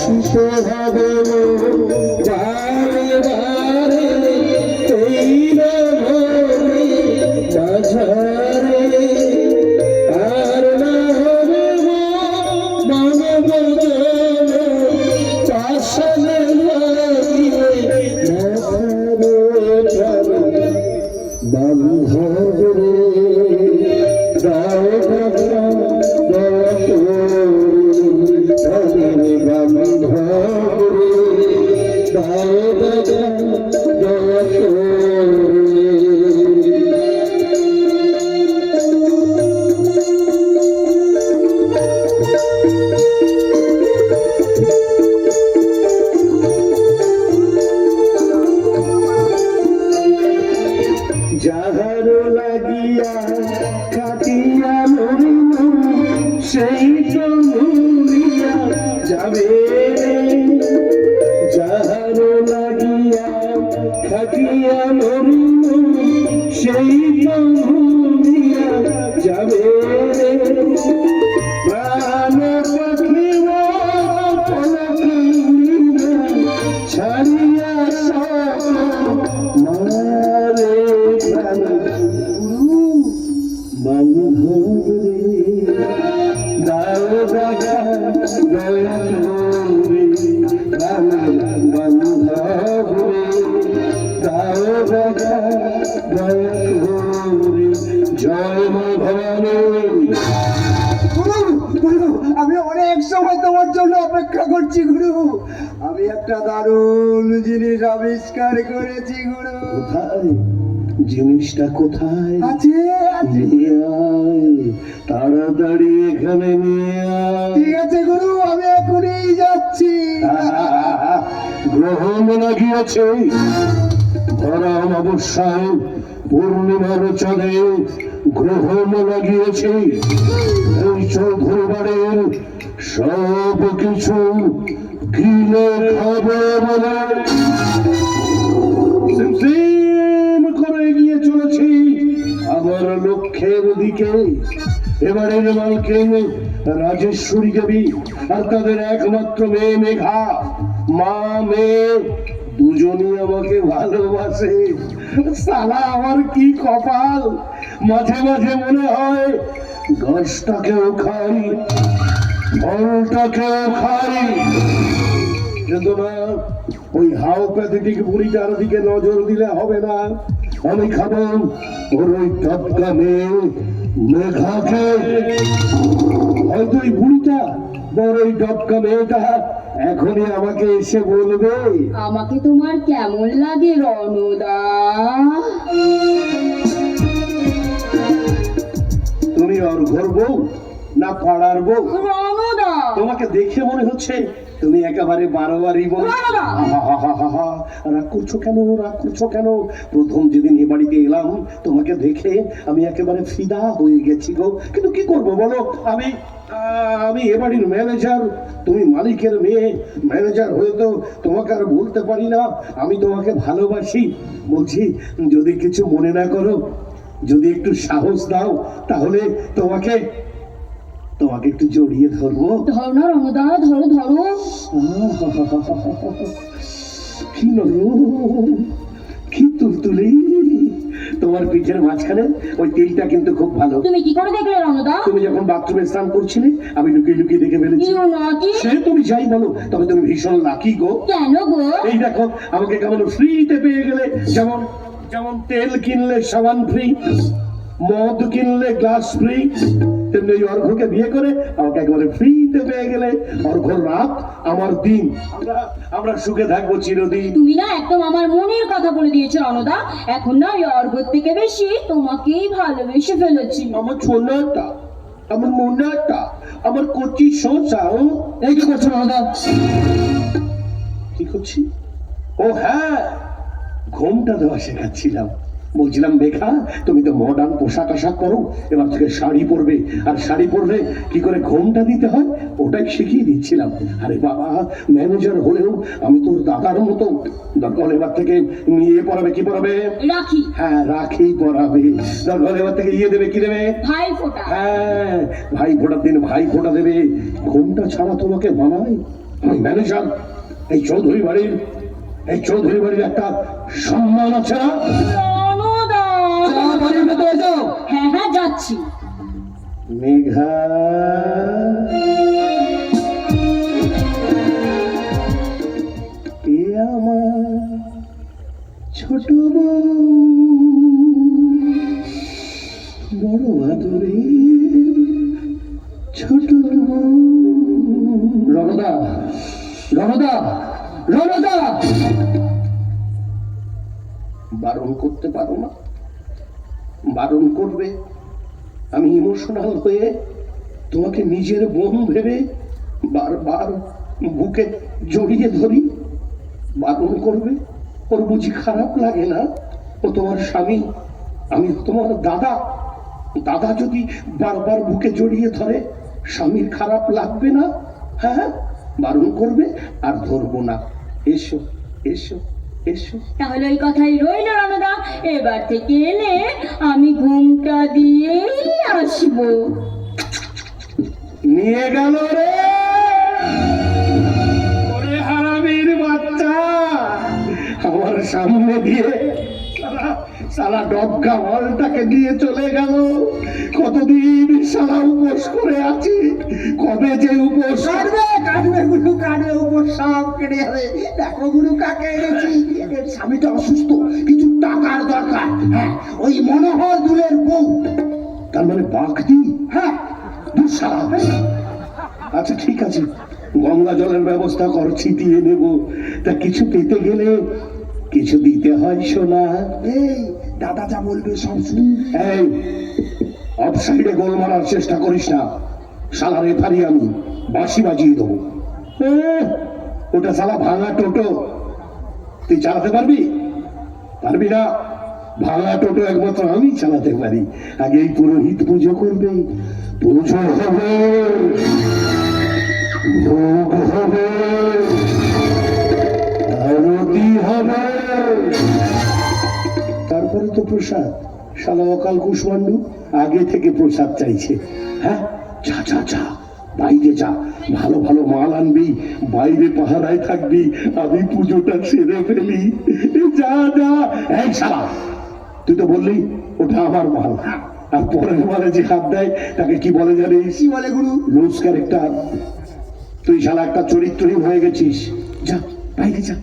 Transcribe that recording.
আসতে হবে বারে বারে এই ভবে মাঝারে আর না হবে মানব জন পাশানে লাগিয়ে মাথারে বান্ধবরে দাও বাবা যাহার লাগিয়া কাটিয়া মরিল সেই তো মরিয়া যাবে যাহার লাগিয়া কাটিয়া মরিল সেই তো মরিয়া যাবে প্রাণ পাখি ছাড়িয়া মারে বান্ধবরে দাও দেখা দয়া করে বান্ধবরে দাও দেখা দয়া করে জয় মা ভবানী। আমি অনেক সময় তোমার জন্য অপেক্ষা করছি গুরু। আমি একটা দারুণ জিনিস আবিষ্কার করেছি গুরু। কোথায় জিনিসটা কোথায় আছে আছে। নিয়ে আয়, তাড়াতাড়ি এখানে নিয়ে আয়। ঠিক আছে গুরু, আমি এখনই যাচ্ছি। গ্রহণ লাগিয়েছে ধরা অমাবস্যায় পূর্ণিমার চাঁদে গ্রহণ লাগিয়েছে। এই চৌধুরী বাড়ির সব কিছু কিনে খাবে বলে সিমসিম করে এগিয়ে চলেছি আমার লক্ষ্যের দিকে। এবারের মালকিন রাজেশ্বরী দেবী আর তাদের একমাত্র মেয়ে মেঘা, মা মেয়ে দুজনই আমাকে ভালোবাসে। সালা আমার কি কপাল! মাঝে মাঝে মনে হয় গাছটাকেও খাই ফলটাকেও খাই, কিন্তু না, ওই হাও প্যাথেটিক বুড়িটার দিকে নজর দিলে হবে না। আমি খাবো ওর ওই টপকা মেয়ে মেঘাকে। হয়তো ওই বুড়িটা বড় ওই টপকা মেয়েটা এখনই আমাকে এসে বলবে, আমাকে তোমার কেমন লাগে রণদা? তুমি ওর ঘর বউ না পাড়ার বউ? রণদা, তোমাকে দেখে মনে হচ্ছে তুমি একেবারে বারোয়ারি বউ। রাগ করছো কেন, রাগ করছো কেন? প্রথম যেদিন এ বাড়িতে এলাম তোমাকে দেখে আমি একেবারে ফিদা হয়ে গেছি গো। কিন্তু কি করবো বলো, আমি এ বাড়ির ম্যানেজার, তুমি মালিকের মেয়ে। ম্যানেজার হয়ে তো তোমাকে আর বলতে পারি না আমি তোমাকে ভালোবাসি। বলছি যদি কিছু মনে না করো, যদি একটু সাহস দাও, তাহলে তোমাকে একটু জড়িয়ে ধরবো। ধরো না রণদা, ধরো ধরো। কি নরম, কি তুলতুলে। তোমার পিঠের মাঝখানে ওই তেলটা কিন্তু খুব ভালো। তুমি কি করে দেখলে রণদা? তুমি যখন বাথরুমে স্নান করছিলে আমি লুকিয়ে লুকিয়ে দেখে ফেলেছি। ইউ নটি। সে তুমি যাই বলো, তবে তুমি ভীষণ লাকি গো। কেন গো? এই দেখো আমাকে কেমন ফ্রিতে পেয়ে গেলে। যেমন যেমন তেল কিনলে সাবান ফ্রি, মদ কিনলে গ্লাস ফ্রি, তেমনি ওই অর্ঘ্যকে বিয়ে করে আমাকে একেবারে ফ্রিতে পেয়ে গেলে। অর্ঘ্যর রাত আমার দিন, আমরা সুখে থাকবো চিরদিন। তুমি না একদম আমার মনের কথা বলে দিয়েছো রণদা। এখন না ওই অর্ঘ্যর থেকে বেশি তোমাকেই ভালোবেসে ফেলেছি। আমার ছোনাটা, আমার মোনাটা, আমার কচি শোষা। এই কি করছো রণদা? কি করছি? ও হ্যাঁ, ঘোমটা দেওয়া শেখাচ্ছিলাম। বলছিলাম মেঘা, তুমি তো মডার্ন পোশাক আশাক করো, এবার থেকে শাড়ি পরবে, আর শাড়ি পরলে কি করে ঘোমটা দিতে হয় ওটাই শিখিয়ে দিচ্ছিলাম। আরে বাবা, ম্যানেজার হলেও আমি তোর দাদার মতো। দরকার এবার থেকে ইয়ে পরাবে, কি পরাবে? রাখি। হ্যাঁ, রাখি পরাবে। দরকার এবার থেকে ইয়ে দেবে, কি দেবে? ভাই ফোঁটা। হ্যাঁ, ভাই ফোঁটার দিন ভাই ফোঁটা দেবে। ঘোমটা ছাড়া তোমাকে মানায়? আমি ম্যানেজার। এই চৌধুরী বাড়ির একটা সম্মান আছে না? রণদা, বাড়ির ভেতরে যাও। হ্যাঁ হ্যাঁ যাচ্ছি। মেঘা, এ আমার ছোট বউ, বড় আদরে ছোট বউ। রণদা, রণদা, রণদা! বারণ করতে পারো না? বারণ করবে? আমি ইমোশনাল হয়ে তোমাকে নিজের বোন ভেবে বারবার বুকে জড়িয়ে ধরি। বারণ করবে? ওর বুঝি খারাপ লাগে না? ও তোমার স্বামী, আমি তোমার দাদা। দাদা যদি বারবার বুকে জড়িয়ে ধরে, স্বামীর খারাপ লাগবে না? হ্যাঁ, বারণ করবে আর ধরবো না। এসো এসো এসো। তাহলে ওই কথাই রইল রণদা, এবার থেকে এলে আমি ঘুমটা দিয়েই আসবো। নিয়ে গেল রে ওরে হারামির বাচ্চা, আমার সামনে দিয়ে সারা ডবকা মালটাকে দিয়ে চলে গেল। কতদিন সারা উপোস করে আছি, কবে যে উপোস কাটবে গুরু, কাটবে, উপর সব কেটে যাবে। দেখো গুরু, কাকে এনেছি। এর স্বামীটা অসুস্থ, কিছু টাকার দরকার। হ্যাঁ, ওই মনোহর দুলের বউ। তার মানে বাঘদি? হ্যাঁ, দুঃসারা। আচ্ছা ঠিক আছে, গঙ্গা জলের ব্যবস্থা কর, ছিটিয়ে নেব। তা কিছু পেতে গেলে কিছু দিতে হয় সোনা। এই দাদা যা বলবে সব শুন। এই অফসাইডে গোল মারার চেষ্টা করিস না, শালা রেফারি আমি, বাঁশি বাজিয়ে দেবো। ওটা শালা ভাঙা টোটো, তুই চালাতে পারবি? পারবি না। ভাঙা টোটো একমাত্র আমি চালাতে পারি। আগে এই পুরোহিত পুজো করবে, পুজো হবে, ভোগ হবে, আরতি হবে, তারপরে তো প্রসাদ। শালা অকাল কুষ্মান্ডু আগে থেকে প্রসাদ চাইছে। হ্যাঁ, যা যা যা, বাইরে যা, ভালো ভালো মাল আনবি, বাইরে পাহারায় থাকবি, আমি পুজোটা সেরে ফেলি। যা যা। এই শালা, তুই তো বললি ওটা আমার মাল, আর পরের মালে যে হাত দেয় তাকে কি বলে জানিস? কি বলে গুরু? Loose character. তুই শালা একটা চরিত্রহীন হয়ে গেছিস। যা বাইরে যা।